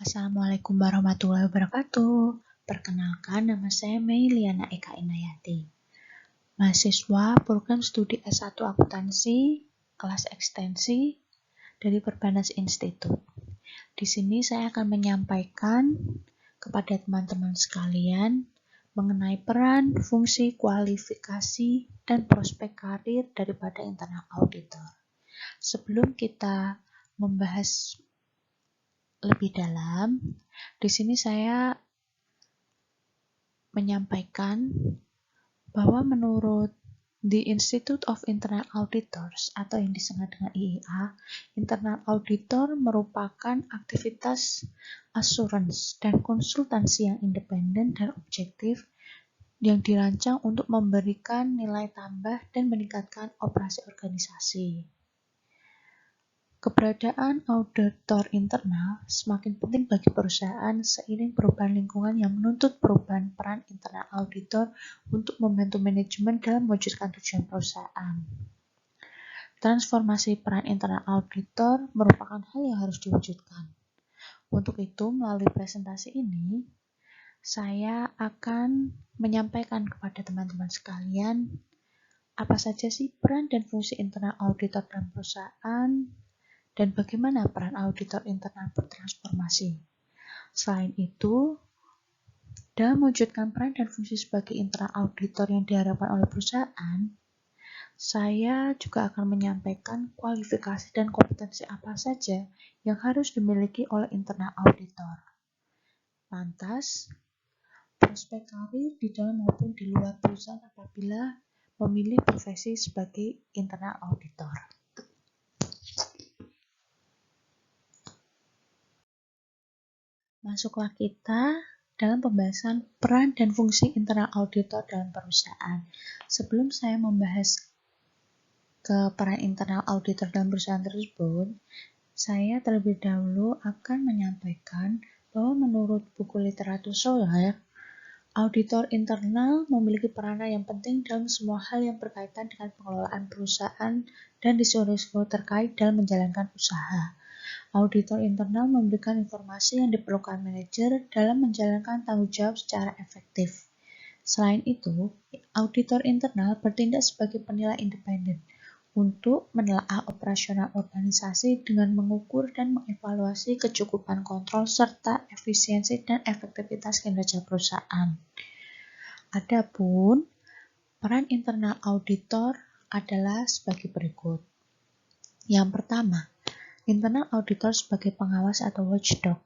Assalamualaikum warahmatullahi wabarakatuh. Perkenalkan, nama saya Mei Liana Eka Inayati. Mahasiswa program studi S1 Akuntansi, kelas ekstensi dari Perbanas Institute. Di sini saya akan menyampaikan kepada teman-teman sekalian mengenai peran, fungsi, kualifikasi, dan prospek karir daripada internal auditor. Sebelum kita membahas lebih dalam, di sini saya menyampaikan bahwa menurut The Institute of Internal Auditors atau yang disingkat dengan IIA, internal auditor merupakan aktivitas assurance dan konsultansi yang independen dan objektif yang dirancang untuk memberikan nilai tambah dan meningkatkan operasi organisasi. Keberadaan auditor internal semakin penting bagi perusahaan seiring perubahan lingkungan yang menuntut perubahan peran internal auditor untuk membantu manajemen dalam mewujudkan tujuan perusahaan. Transformasi peran internal auditor merupakan hal yang harus diwujudkan. Untuk itu, melalui presentasi ini, saya akan menyampaikan kepada teman-teman sekalian apa saja sih peran dan fungsi internal auditor dalam perusahaan, dan bagaimana peran auditor internal bertransformasi. Selain itu, dalam mewujudkan peran dan fungsi sebagai internal auditor yang diharapkan oleh perusahaan, saya juga akan menyampaikan kualifikasi dan kompetensi apa saja yang harus dimiliki oleh internal auditor. Lantas, prospek karir di dalam maupun di luar perusahaan apabila memilih profesi sebagai internal auditor. Masuklah kita dalam pembahasan peran dan fungsi internal auditor dalam perusahaan. Sebelum saya membahas ke peran internal auditor dalam perusahaan tersebut, saya terlebih dahulu akan menyampaikan bahwa menurut buku literatur Sawyer, auditor internal memiliki peranan yang penting dalam semua hal yang berkaitan dengan pengelolaan perusahaan dan risiko-risiko terkait dalam menjalankan usaha. Auditor internal memberikan informasi yang diperlukan manajer dalam menjalankan tanggung jawab secara efektif. Selain itu, auditor internal bertindak sebagai penilai independen untuk menelaah operasional organisasi dengan mengukur dan mengevaluasi kecukupan kontrol serta efisiensi dan efektivitas kinerja perusahaan. Adapun peran internal auditor adalah sebagai berikut. Yang pertama, internal auditor sebagai pengawas atau watchdog.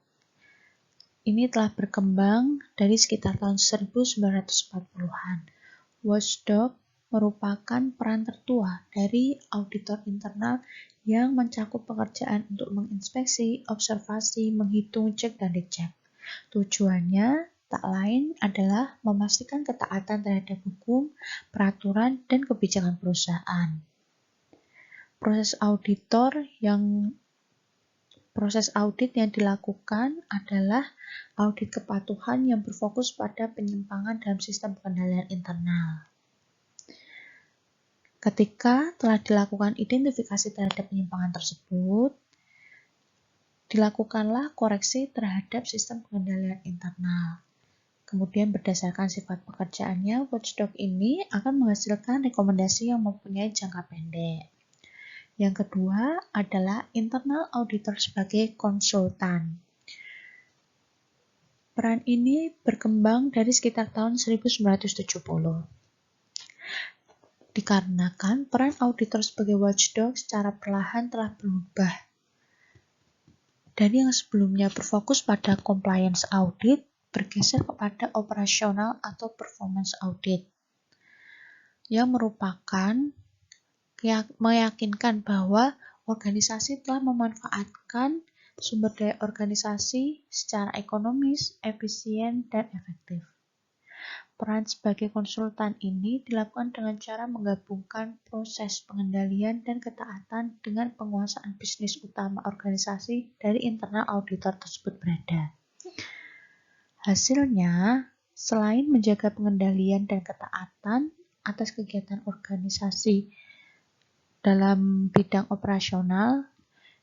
Ini telah berkembang dari sekitar tahun 1940-an. Watchdog merupakan peran tertua dari auditor internal yang mencakup pekerjaan untuk menginspeksi, observasi, menghitung, cek, dan dicek. Tujuannya tak lain adalah memastikan ketaatan terhadap hukum, peraturan, dan kebijakan perusahaan. Proses audit yang dilakukan adalah audit kepatuhan yang berfokus pada penyimpangan dalam sistem pengendalian internal. Ketika telah dilakukan identifikasi terhadap penyimpangan tersebut, dilakukanlah koreksi terhadap sistem pengendalian internal. Kemudian berdasarkan sifat pekerjaannya, watchdog ini akan menghasilkan rekomendasi yang mempunyai jangka pendek. Yang kedua adalah internal auditor sebagai konsultan. Peran ini berkembang dari sekitar tahun 1970. Dikarenakan peran auditor sebagai watchdog secara perlahan telah berubah. Dari yang sebelumnya berfokus pada compliance audit, bergeser kepada operasional atau performance audit, yang merupakan meyakinkan bahwa organisasi telah memanfaatkan sumber daya organisasi secara ekonomis, efisien, dan efektif. Peran sebagai konsultan ini dilakukan dengan cara menggabungkan proses pengendalian dan ketaatan dengan penguasaan bisnis utama organisasi dari internal auditor tersebut berada. Hasilnya, selain menjaga pengendalian dan ketaatan atas kegiatan organisasi dalam bidang operasional,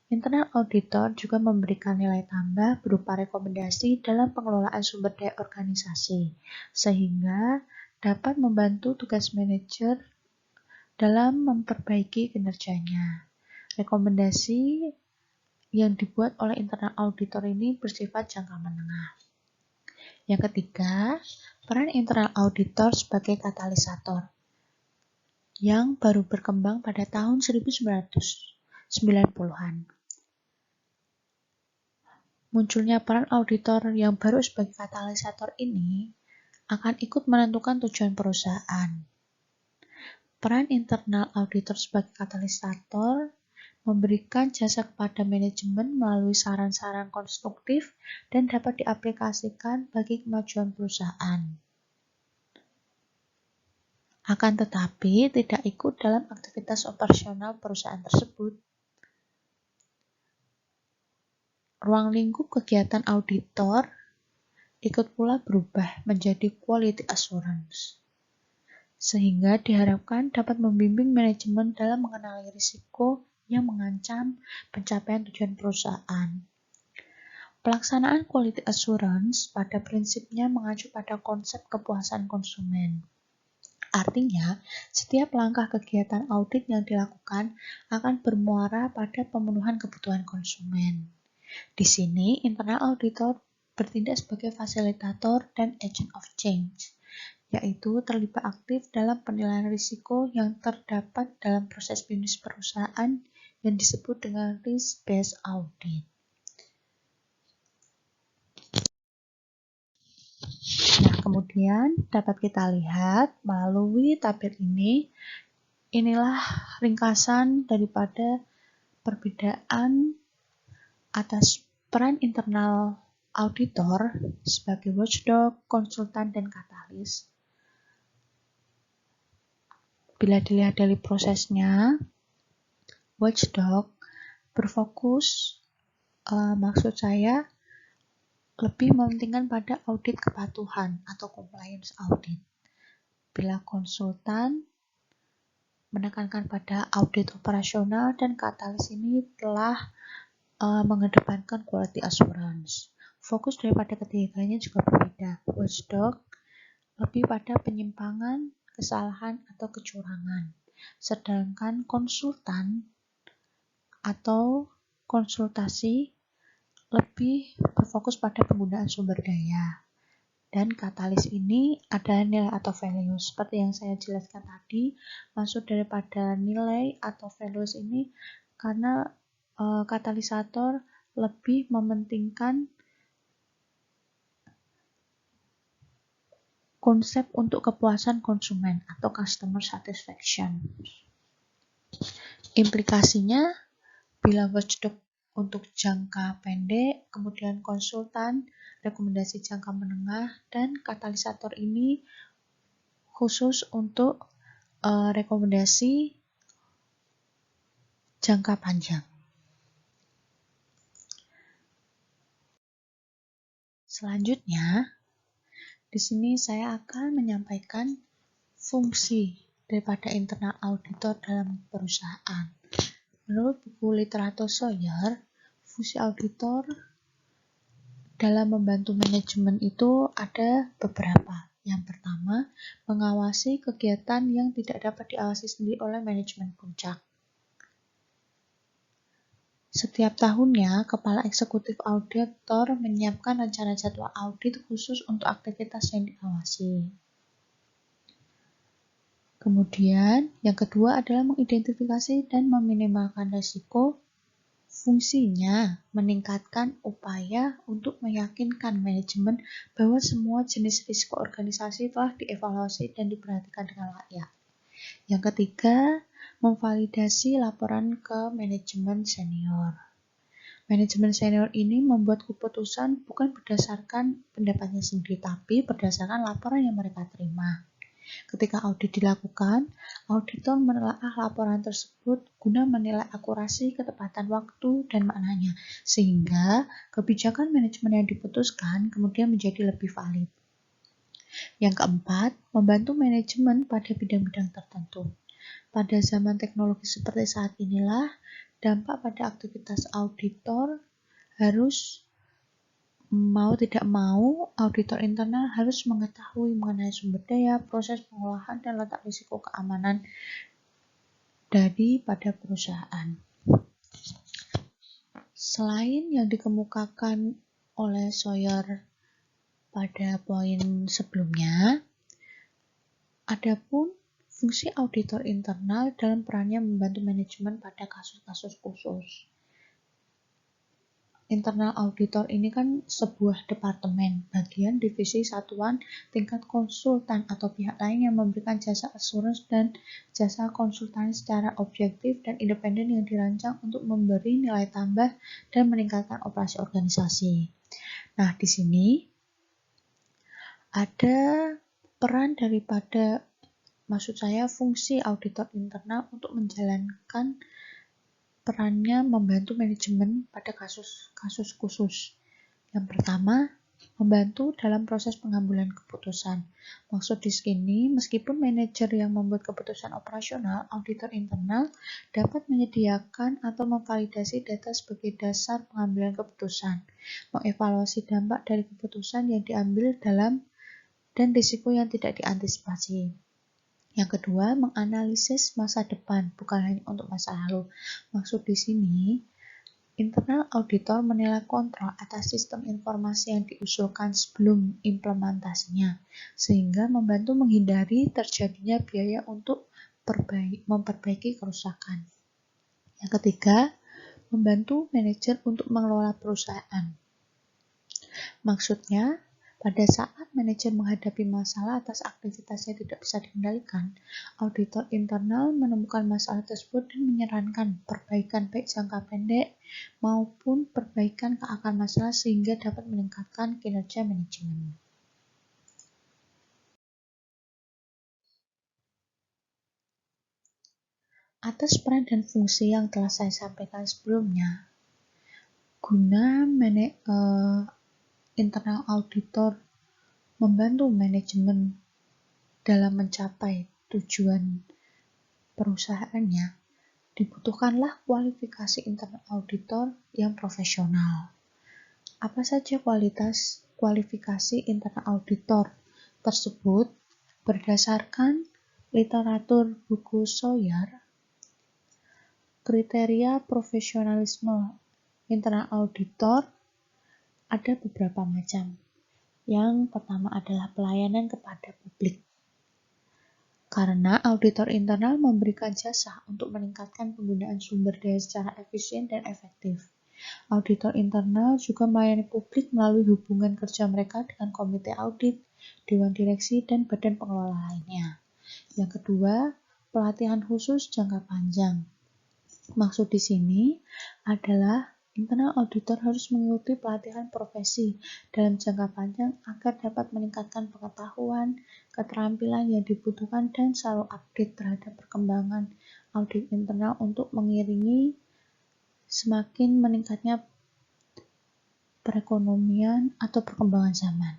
Internal auditor juga memberikan nilai tambah berupa rekomendasi dalam pengelolaan sumber daya organisasi, sehingga dapat membantu tugas manajer dalam memperbaiki kinerjanya. Rekomendasi yang dibuat oleh internal auditor ini bersifat jangka menengah. Yang ketiga, peran internal auditor sebagai katalisator yang baru berkembang pada tahun 1990-an. Munculnya peran auditor yang baru sebagai katalisator ini akan ikut menentukan tujuan perusahaan. Peran internal auditor sebagai katalisator memberikan jasa kepada manajemen melalui saran-saran konstruktif dan dapat diaplikasikan bagi kemajuan perusahaan. Akan tetapi tidak ikut dalam aktivitas operasional perusahaan tersebut. Ruang lingkup kegiatan auditor ikut pula berubah menjadi quality assurance, sehingga diharapkan dapat membimbing manajemen dalam mengenali risiko yang mengancam pencapaian tujuan perusahaan. Pelaksanaan quality assurance pada prinsipnya mengacu pada konsep kepuasan konsumen. Artinya, setiap langkah kegiatan audit yang dilakukan akan bermuara pada pemenuhan kebutuhan konsumen. Di sini, internal auditor bertindak sebagai fasilitator dan agent of change, yaitu terlibat aktif dalam penilaian risiko yang terdapat dalam proses bisnis perusahaan yang disebut dengan risk-based audit. Nah, kemudian dapat kita lihat melalui tabel ini, inilah ringkasan daripada perbedaan atas peran internal auditor sebagai watchdog, konsultan, dan katalis. Bila dilihat dari prosesnya, watchdog berfokus, maksud saya, lebih mementingkan pada audit kepatuhan atau compliance audit. Bila konsultan menekankan pada audit operasional, dan katalis ini telah mengedepankan quality assurance. Fokus daripada ketiganya juga berbeda. Watchdog lebih pada penyimpangan, kesalahan, atau kecurangan. Sedangkan konsultan atau konsultasi lebih berfokus pada penggunaan sumber daya. Dan katalis ini adalah nilai atau value. Seperti yang saya jelaskan tadi, maksud daripada nilai atau values ini karena katalisator lebih mementingkan konsep untuk kepuasan konsumen atau customer satisfaction. Implikasinya, bila watchdog untuk jangka pendek, kemudian konsultan, rekomendasi jangka menengah, dan katalisator ini khusus untuk rekomendasi jangka panjang. Selanjutnya, di sini saya akan menyampaikan fungsi daripada internal auditor dalam perusahaan. Menurut buku literatur Sawyer, fungsi auditor dalam membantu manajemen itu ada beberapa. Yang pertama, mengawasi kegiatan yang tidak dapat diawasi sendiri oleh manajemen puncak. Setiap tahunnya, Kepala Eksekutif Auditor menyiapkan rencana jadwal audit khusus untuk aktivitas yang diawasi. Kemudian, yang kedua adalah mengidentifikasi dan meminimalkan risiko. Fungsinya meningkatkan upaya untuk meyakinkan manajemen bahwa semua jenis risiko organisasi telah dievaluasi dan diperhatikan dengan layak. Yang ketiga, memvalidasi laporan ke manajemen senior. Manajemen senior ini membuat keputusan bukan berdasarkan pendapatnya sendiri, tapi berdasarkan laporan yang mereka terima. Ketika audit dilakukan, auditor menelaah laporan tersebut guna menilai akurasi, ketepatan waktu, dan maknanya, sehingga kebijakan manajemen yang diputuskan kemudian menjadi lebih valid. Yang keempat, membantu manajemen pada bidang-bidang tertentu. Pada zaman teknologi seperti saat inilah, dampak pada aktivitas auditor harus mau tidak mau, auditor internal harus mengetahui mengenai sumber daya, proses pengolahan, dan letak risiko keamanan daripada perusahaan. Selain yang dikemukakan oleh Sawyer pada poin sebelumnya, adapun fungsi auditor internal dalam perannya membantu manajemen pada kasus-kasus khusus. Internal auditor ini kan sebuah departemen, bagian, divisi, satuan, tingkat konsultan atau pihak lain yang memberikan jasa assurance dan jasa konsultan secara objektif dan independen yang dirancang untuk memberi nilai tambah dan meningkatkan operasi organisasi. Nah, di sini ada peran daripada, maksud saya fungsi auditor internal untuk menjalankan perannya membantu manajemen pada kasus-kasus khusus. Yang pertama, membantu dalam proses pengambilan keputusan. Maksud di sini, meskipun manajer yang membuat keputusan operasional, auditor internal dapat menyediakan atau memvalidasi data sebagai dasar pengambilan keputusan, mengevaluasi dampak dari keputusan yang diambil dan risiko yang tidak diantisipasi. Yang kedua, menganalisis masa depan, bukan hanya untuk masa lalu. Maksud di sini, internal auditor menilai kontrol atas sistem informasi yang diusulkan sebelum implementasinya, sehingga membantu menghindari terjadinya biaya untuk memperbaiki kerusakan. Yang ketiga, membantu manajer untuk mengelola perusahaan. Maksudnya, pada saat manajer menghadapi masalah atas aktivitas yang tidak bisa dikendalikan, auditor internal menemukan masalah tersebut dan menyarankan perbaikan baik jangka pendek maupun perbaikan ke akar masalah sehingga dapat meningkatkan kinerja manajemen. Atas peran dan fungsi yang telah saya sampaikan sebelumnya, guna internal auditor membantu manajemen dalam mencapai tujuan perusahaannya, dibutuhkanlah kualifikasi internal auditor yang profesional. Apa saja kualifikasi internal auditor tersebut? Berdasarkan literatur buku Sawyer, kriteria profesionalisme internal auditor ada beberapa macam. Yang pertama adalah pelayanan kepada publik. Karena auditor internal memberikan jasa untuk meningkatkan penggunaan sumber daya secara efisien dan efektif. Auditor internal juga melayani publik melalui hubungan kerja mereka dengan komite audit, dewan direksi, dan badan pengelola lainnya. Yang kedua, pelatihan khusus jangka panjang. Maksud di sini adalah internal auditor harus mengikuti pelatihan profesi dalam jangka panjang agar dapat meningkatkan pengetahuan, keterampilan yang dibutuhkan dan selalu update terhadap perkembangan audit internal untuk mengiringi semakin meningkatnya perekonomian atau perkembangan zaman.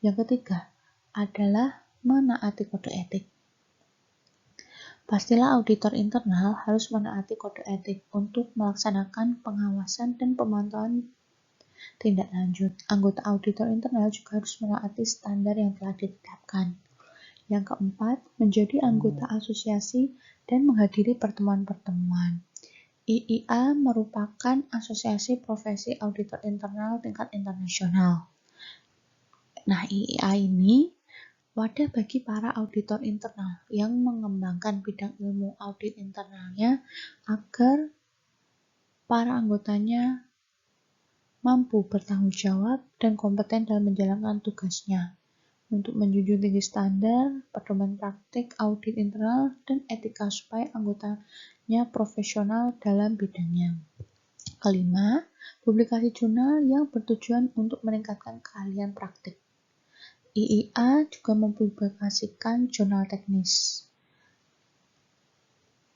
Yang ketiga adalah menaati kode etik. Pastilah auditor internal harus menaati kode etik untuk melaksanakan pengawasan dan pemantauan tindak lanjut. Anggota auditor internal juga harus menaati standar yang telah ditetapkan. Yang keempat, menjadi anggota asosiasi dan menghadiri pertemuan-pertemuan. IIA merupakan asosiasi profesi auditor internal tingkat internasional. Nah, IIA ini wadah bagi para auditor internal yang mengembangkan bidang ilmu audit internalnya agar para anggotanya mampu bertanggung jawab dan kompeten dalam menjalankan tugasnya untuk menjunjung tinggi standar, pedoman praktik audit internal, dan etika supaya anggotanya profesional dalam bidangnya. Kelima, publikasi jurnal yang bertujuan untuk meningkatkan keahlian praktik. IIA juga mempublikasikan jurnal teknis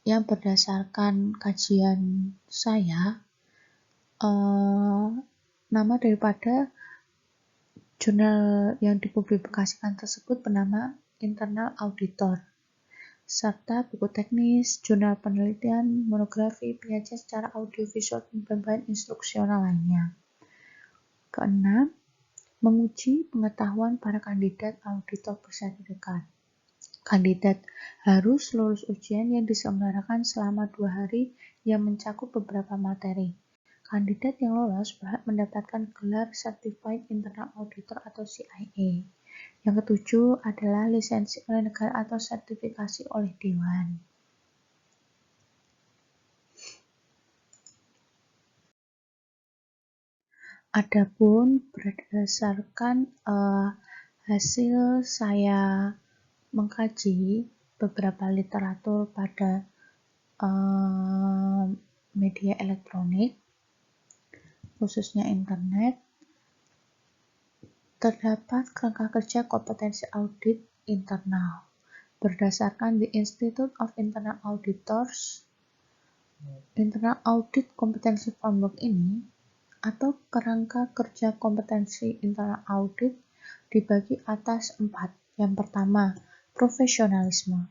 yang berdasarkan kajian saya, nama daripada jurnal yang dipublikasikan tersebut bernama Internal Auditor. serta buku teknis, jurnal penelitian, monografi, penyajian secara audiovisual, dan bahan instruksional lainnya. Keenam, menguji pengetahuan para kandidat auditor bersertifikat. Kandidat harus lulus ujian yang diselenggarakan selama 2 hari yang mencakup beberapa materi. Kandidat yang lolos berhak mendapatkan gelar Certified Internal Auditor atau CIA. Yang ketujuh adalah lisensi oleh negara atau sertifikasi oleh Dewan. Adapun berdasarkan hasil saya mengkaji beberapa literatur pada media elektronik, khususnya internet, terdapat kerangka kerja kompetensi audit internal. Berdasarkan The Institute of Internal Auditors, Internal Audit Competency Framework ini, atau kerangka kerja kompetensi internal audit, dibagi atas 4. Yang pertama, profesionalisme.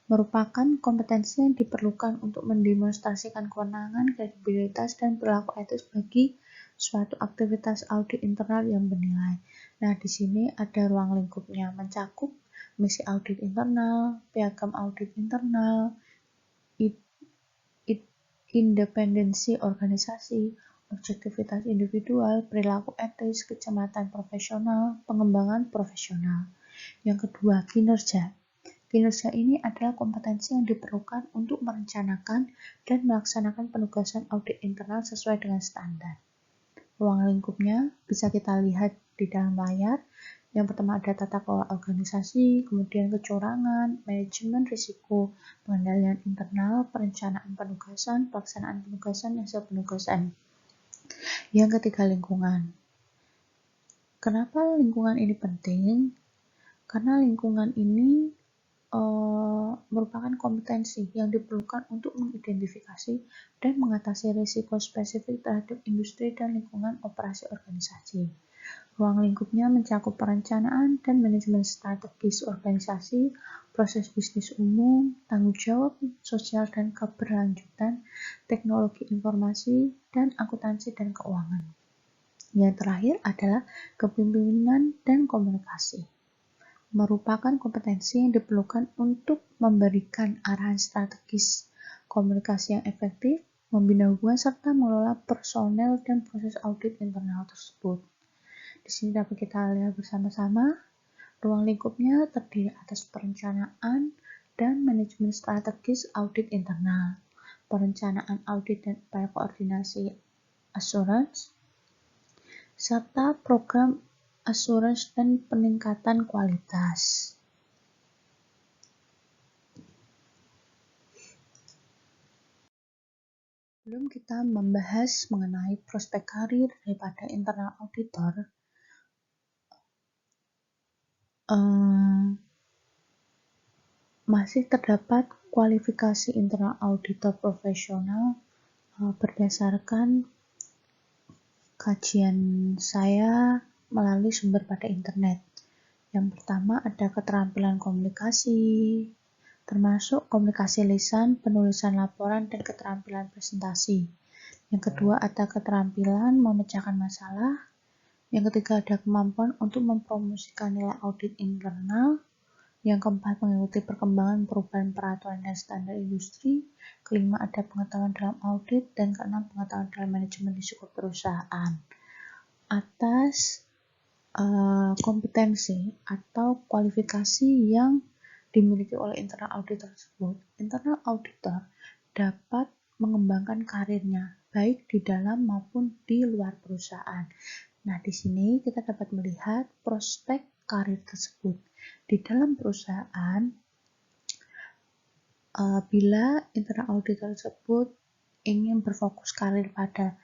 Merupakan kompetensi yang diperlukan untuk mendemonstrasikan kewenangan, kredibilitas, dan perilaku etis bagi suatu aktivitas audit internal yang bernilai. Nah, di sini ada ruang lingkupnya, mencakup misi audit internal, piagam audit internal, independensi organisasi, objektivitas individual, perilaku etis, kecermatan profesional, pengembangan profesional. Yang kedua, kinerja. Kinerja ini adalah kompetensi yang diperlukan untuk merencanakan dan melaksanakan penugasan audit internal sesuai dengan standar. Ruang lingkupnya bisa kita lihat di dalam layar. Yang pertama ada tata kelola organisasi, kemudian kecurangan, manajemen risiko, pengendalian internal, perencanaan penugasan, pelaksanaan penugasan, hasil penugasan. Yang ketiga, lingkungan. Kenapa lingkungan ini penting? Karena lingkungan ini merupakan kompetensi yang diperlukan untuk mengidentifikasi dan mengatasi risiko spesifik terhadap industri dan lingkungan operasi organisasi. Ruang lingkupnya mencakup perencanaan dan manajemen strategis organisasi, proses bisnis umum, tanggung jawab sosial dan keberlanjutan, teknologi informasi, dan akuntansi dan keuangan. Yang terakhir adalah kepemimpinan dan komunikasi. Merupakan kompetensi yang diperlukan untuk memberikan arahan strategis, komunikasi yang efektif, membina hubungan, serta mengelola personel dan proses audit internal tersebut. Di sini dapat kita lihat bersama-sama, ruang lingkupnya terdiri atas perencanaan dan manajemen strategis audit internal, perencanaan audit dan upaya koordinasi assurance, serta program assurance dan peningkatan kualitas. Sebelum kita membahas mengenai prospek karir daripada internal auditor, masih terdapat kualifikasi internal auditor profesional berdasarkan kajian saya melalui sumber pada internet. Yang pertama ada keterampilan komunikasi, termasuk komunikasi lisan, penulisan laporan, dan keterampilan presentasi. Yang kedua ada keterampilan memecahkan masalah. Yang ketiga ada kemampuan untuk mempromosikan nilai audit internal. Yang keempat mengikuti perkembangan perubahan peraturan dan standar industri. Kelima ada pengetahuan dalam audit. Dan keenam pengetahuan dalam manajemen risiko perusahaan. Atas kompetensi atau kualifikasi yang dimiliki oleh internal auditor tersebut, internal auditor dapat mengembangkan karirnya baik di dalam maupun di luar perusahaan. Nah, di sini kita dapat melihat prospek karir tersebut di dalam perusahaan. Bila internal auditor tersebut ingin berfokus karir pada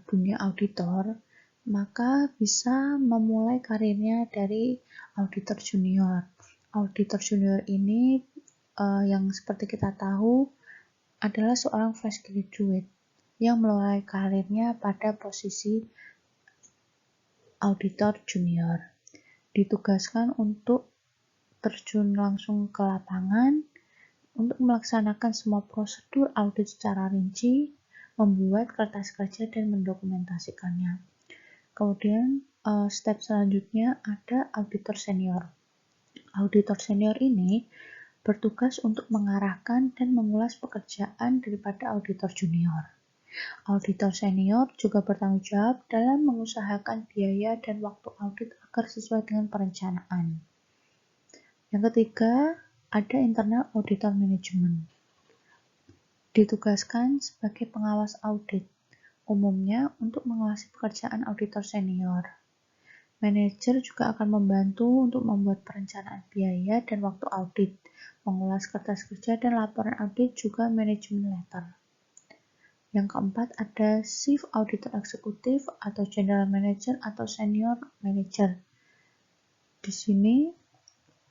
dunia auditor, maka bisa memulai karirnya dari auditor junior. Auditor junior ini yang seperti kita tahu adalah seorang fresh graduate yang mulai karirnya pada posisi auditor junior. Ditugaskan untuk terjun langsung ke lapangan untuk melaksanakan semua prosedur audit secara rinci, membuat kertas kerja dan mendokumentasikannya. Kemudian step selanjutnya ada auditor senior. Auditor senior ini bertugas untuk mengarahkan dan mengulas pekerjaan daripada auditor junior. Auditor senior juga bertanggung jawab dalam mengusahakan biaya dan waktu audit agar sesuai dengan perencanaan. Yang ketiga, ada internal auditor management. Ditugaskan sebagai pengawas audit, umumnya untuk mengawasi pekerjaan auditor senior. Manajer juga akan membantu untuk membuat perencanaan biaya dan waktu audit, mengulas kertas kerja dan laporan audit juga manajemen letter. Yang keempat ada Chief Auditor Eksekutif atau General Manager atau Senior Manager. Di sini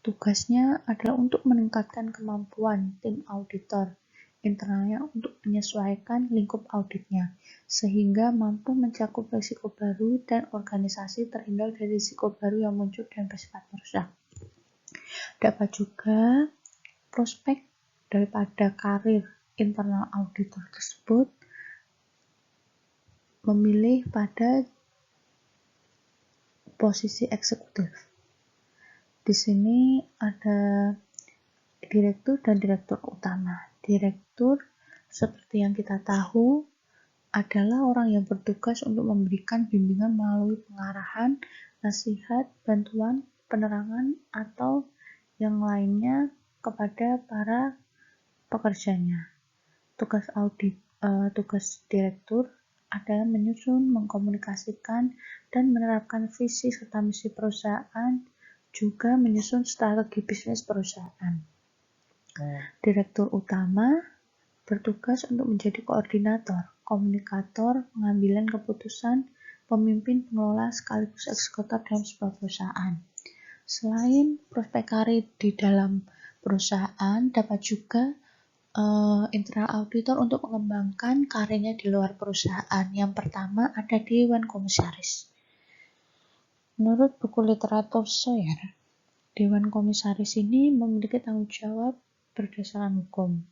tugasnya adalah untuk meningkatkan kemampuan tim auditor internalnya untuk menyesuaikan lingkup auditnya, sehingga mampu mencakup risiko baru dan organisasi terhindar dari risiko baru yang muncul dan bersifat merusak. Dapat juga prospek daripada karir internal auditor tersebut memilih pada posisi eksekutif. Di sini ada direktur dan direktur utama. Direktur, seperti yang kita tahu, adalah orang yang bertugas untuk memberikan bimbingan melalui pengarahan, nasihat, bantuan, penerangan, atau yang lainnya kepada para pekerjanya. Tugas direktur adalah menyusun, mengkomunikasikan, dan menerapkan visi serta misi perusahaan, juga menyusun strategi bisnis perusahaan. Direktur utama bertugas untuk menjadi koordinator, komunikator, pengambilan keputusan, pemimpin pengelola sekaligus eksekutor dalam sebuah perusahaan. Selain prospek karir di dalam perusahaan, dapat juga internal auditor untuk mengembangkan karirnya di luar perusahaan. Yang pertama ada Dewan Komisaris. Menurut buku literatur Sawyer, Dewan Komisaris ini memiliki tanggung jawab berdasarkan hukum.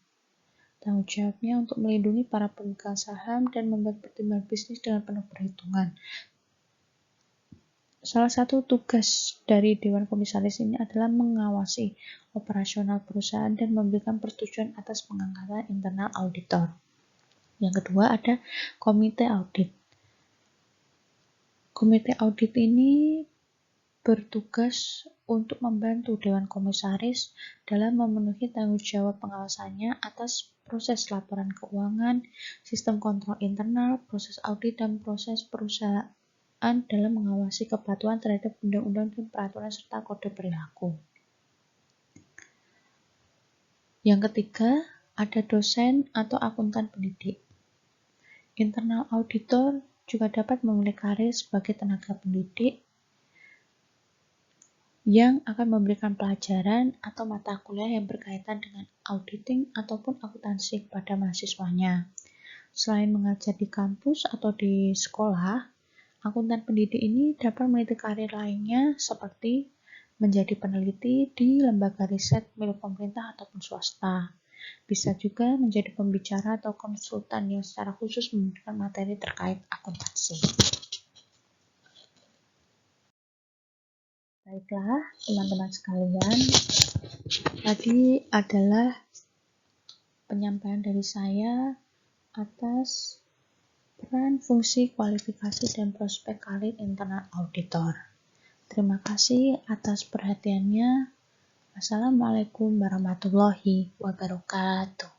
Tanggung jawabnya untuk melindungi para pemegang saham dan membuat pertimbangan bisnis dengan penuh perhitungan. Salah satu tugas dari Dewan Komisaris ini adalah mengawasi operasional perusahaan dan memberikan persetujuan atas pengangkatan internal auditor. Yang kedua ada Komite Audit. Komite Audit ini bertugas untuk membantu Dewan Komisaris dalam memenuhi tanggung jawab pengawasannya atas proses laporan keuangan, sistem kontrol internal, proses audit, dan proses perusahaan dalam mengawasi kepatuhan terhadap undang-undang dan peraturan serta kode perilaku. Yang ketiga, ada dosen atau akuntan pendidik. Internal auditor juga dapat memilih karir sebagai tenaga pendidik yang akan memberikan pelajaran atau mata kuliah yang berkaitan dengan auditing ataupun akuntansi kepada mahasiswanya. Selain mengajar di kampus atau di sekolah, akuntan pendidik ini dapat meniti karir lainnya seperti menjadi peneliti di lembaga riset milik pemerintah ataupun swasta. Bisa juga menjadi pembicara atau konsultan yang secara khusus memberikan materi terkait akuntansi. Baiklah, teman-teman sekalian, tadi adalah penyampaian dari saya atas peran, fungsi, kualifikasi, dan prospek karir internal auditor. Terima kasih atas perhatiannya. Wassalamualaikum warahmatullahi wabarakatuh.